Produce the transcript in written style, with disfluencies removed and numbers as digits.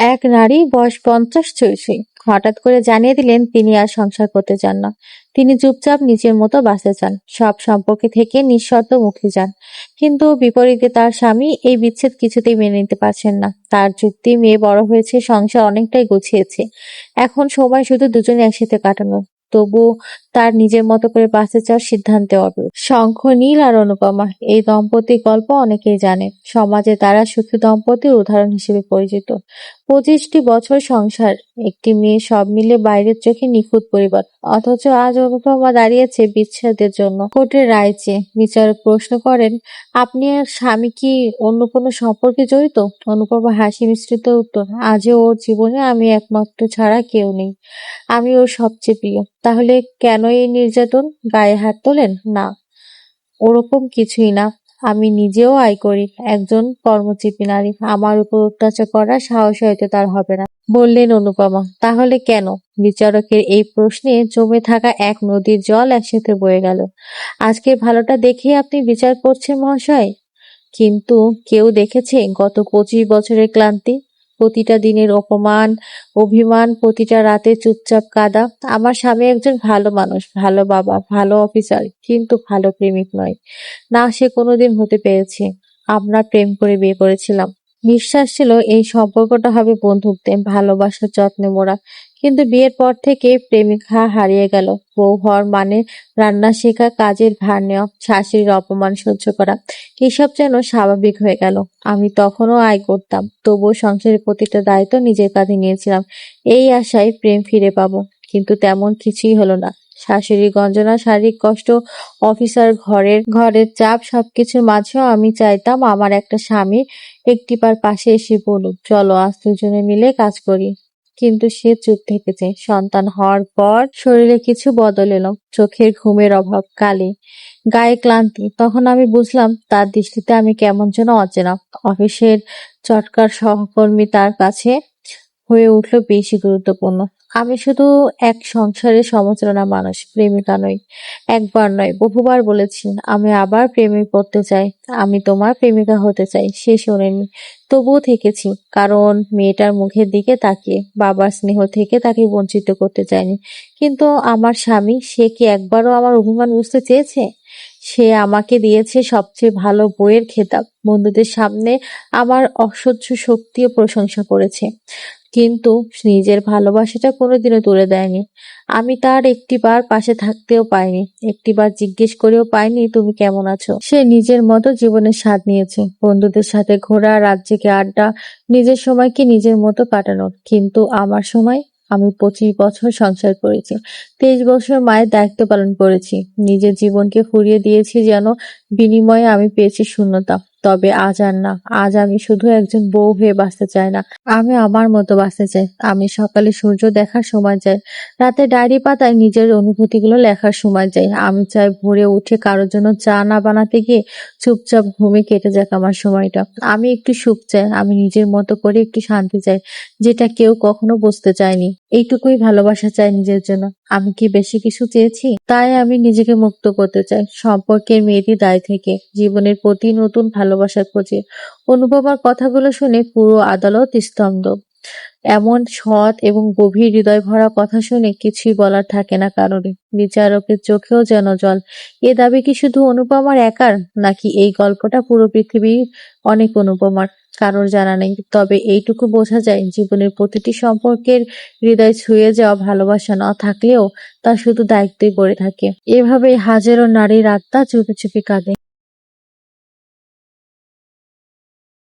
এক নারী বয়স 50 হঠাৎ করে জানিয়ে দিলেন তিনি আর সংসার করতে চান না। তিনি চুপচাপ নিজের মতো বাঁচতে চান, সব সম্পর্কে থেকে নিঃশর্ত মুক্তি চান। কিন্তু বিপরীতে তার স্বামী এই বিচ্ছেদ কিছুতেই মেনে নিতে পারছেন না। তার যুক্তি, মেয়ে বড় হয়েছে, সংসার অনেকটাই গুছিয়েছে, এখন সময় শুধু দুজনে একসাথে কাটানো। তবু তার নিজের মতো করে বাঁচতে চাওয়ার সিদ্ধান্তে অটল। শঙ্খ, নীল আর অনুপমা এই দম্পতির গল্প অনেকেই জানে। সমাজে তারা সুখী দম্পতির উদাহরণ হিসেবে পরিচিত। 25টি বছর সংসার, একটি মেয়ে, সব মিলে বাইরের চোখে নিখুঁত পরিবার। অথচ আজ অনুপমা দাঁড়িয়েছে বিচ্ছেদের জন্য কোর্টের রায় চেয়ে। বিচারক প্রশ্ন করেন, আপনি আর স্বামী কি অন্য কোনো সম্পর্কে জড়িত? অনুপমা হাসি মিশ্রিত উত্তর, আজও ওর জীবনে আমি একমাত্র ছাড়া কেউ নেই। আমি ওর সবচেয়ে প্রিয়। তাহলে কেন এই নির্যাতন? গায়ে হাত তোলেন? না, ওরকম কিছুই না। আমি নিজেও আয় করি, একজন কর্মজীবী নারী। আমার উপর অত্যাচার করার সাহস হয়তো তার হবে না, বললেন অনুপমা। তাহলে কেন? বিচারকের এই প্রশ্নে জমে থাকা এক নদীর জল একসাথে বয়ে গেল। আজকের ভালোটা দেখেই আপনি বিচার করছেন মহাশয়? কিন্তু কেউ দেখেছে গত 25 বছরের ক্লান্তি? প্রতিটা দিনের অপমান, অভিমান, প্রতিটা রাতে চুপচাপ কাঁদা। আমার স্বামী একজন ভালো মানুষ, ভালো বাবা, ভালো অফিসার, কিন্তু ভালো প্রেমিক নয়। না, সে কোনোদিন হতে পেরেছে। আমরা প্রেম করে বিয়ে করেছিলাম। বিশ্বাস ছিল এই সম্পর্কটা হবে বন্ধুত্বে, ভালোবাসার যত্নে মোড়া। কিন্তু বিয়ের পর থেকে প্রেমিকা হারিয়ে গেল। বউ হওয়ার মানে রান্না শেখা, কাজের ভার নেওয়া, শাশুড়ির অপমান সহ্য করা, এসব যেন স্বাভাবিক হয়ে গেল। আমি তখনও আয় করতাম, তবুও সংসারের প্রতিটা দায়িত্ব নিজের কাঁধে নিয়েছিলাম, এই আশায় প্রেম ফিরে পাবো। কিন্তু তেমন কিছুই হলো না। শাশুড়ির গঞ্জনা, শারীরিক কষ্ট, অফিসার, ঘরের চাপ, সবকিছুর মাঝেও আমি চাইতাম আমার একটা স্বামী একটিবার পাশে এসে বলুক, চলো আজ দুজনে মিলে কাজ করি। কিন্তু সে চুপ থেকেছে। সন্তান হওয়ার পর শরীরে কিছু বদল এলো, চোখের ঘুমের অভাব, কালি, গায়ে ক্লান্তি। তখন আমি বুঝলাম তার দৃষ্টিতে আমি কেমন যেন অচেনা। অফিসের চটকার সহকর্মী তার কাছে হয়ে উঠল বেশি গুরুত্বপূর্ণ। আমি শুধু এক সংসারের সমালোচনা মানুষ, প্রেমিকা নই। একবার নয়, বহুবার বলেছি আমি আবার প্রেমে পড়তে চাই, আমি তোমার প্রেমিকা হতে চাই। সে শোনেনি, তবুও থেকেছি। কারণ মেয়েটার মুখের দিকে তাকিয়ে, বাবার স্নেহ থেকে তাকে বঞ্চিত করতে চাইনি। কিন্তু আমার স্বামী, সে কি একবারও আমার অভিমান বুঝতে চেয়েছে? সে আমাকে দিয়েছে সবচেয়ে ভালো বইয়ের খেতাব, বন্ধুদের সামনে আমার অসহ্য শক্তিও প্রশংসা করেছে, কিন্তু নিজের ভালোবাসাটা কোনোদিনও তুলে দেয়নি। আমি তার একটিবার পাশে থাকতেও পাইনি, একটিবার জিজ্ঞেস করেও পাইনি তুমি কেমন আছো। সে নিজের মতো জীবনের স্বাদ নিয়েছে, বন্ধুদের সাথে ঘোরা, রাত জেগে আড্ডা, নিজের সময়কে নিজের মতো কাটানোর। কিন্তু আমার সময়? আমি 25 বছর সংসার করেছি, 23 বছর মায়ের দায়িত্ব পালন করেছি, নিজের জীবনকে ফুরিয়ে দিয়েছি যেন বিনিময়ে আমি পেয়েছি শূন্যতা। তবে আজ আর না। আজ আমি শুধু একজন বউ হয়ে বাঁচতে চাই না, আমি আমার মতো বাঁচতে চাই। আমি সকালে সূর্য দেখার সময় চাই, রাতে ডায়েরি পাতায় নিজের অনুভূতিগুলো লেখার সময় চাই। আমি চাই ভোরে উঠে কারোর জন্য চা না বানাতে গিয়ে চুপচাপ ঘুমে কেটে যাক আমার সময়টা। আমি একটু সুখ চাই, আমি নিজের মতো করে একটু শান্তি চাই, যেটা কেউ কখনো বুঝতে চায়নি। এইটুকুই ভালোবাসা চাই নিজের জন্য। আমি কি বেশি কিছু চেয়েছি? তাই আমি নিজেকে মুক্ত করতে চাই সম্পর্কের মেয়েটি দায় থেকে, জীবনের প্রতি নতুন ভালোবাসার খোঁজে। অনুপমার কথাগুলো শুনে পুরো আদালত স্তব্ধ। এমন সৎ এবং গভীর হৃদয় ভরা কথা শুনে কিছুই বলার থাকে না কারোরই। বিচারকের চোখেও যেন জল। এ দাবি কি শুধু অনুপমার একার, নাকি এই গল্পটা পুরো পৃথিবীর অনেক অনুপমার? কারোর জানা নেই। তবে এইটুকু বোঝা যায়, জীবনের প্রতিটি সম্পর্কের হৃদয় ছুঁয়ে যাওয়া ভালোবাসা না থাকলেও তা শুধু দায়িত্বই পড়ে থাকে। এভাবেই হাজারো নারীর আত্মা চুপি চুপি কাঁদে।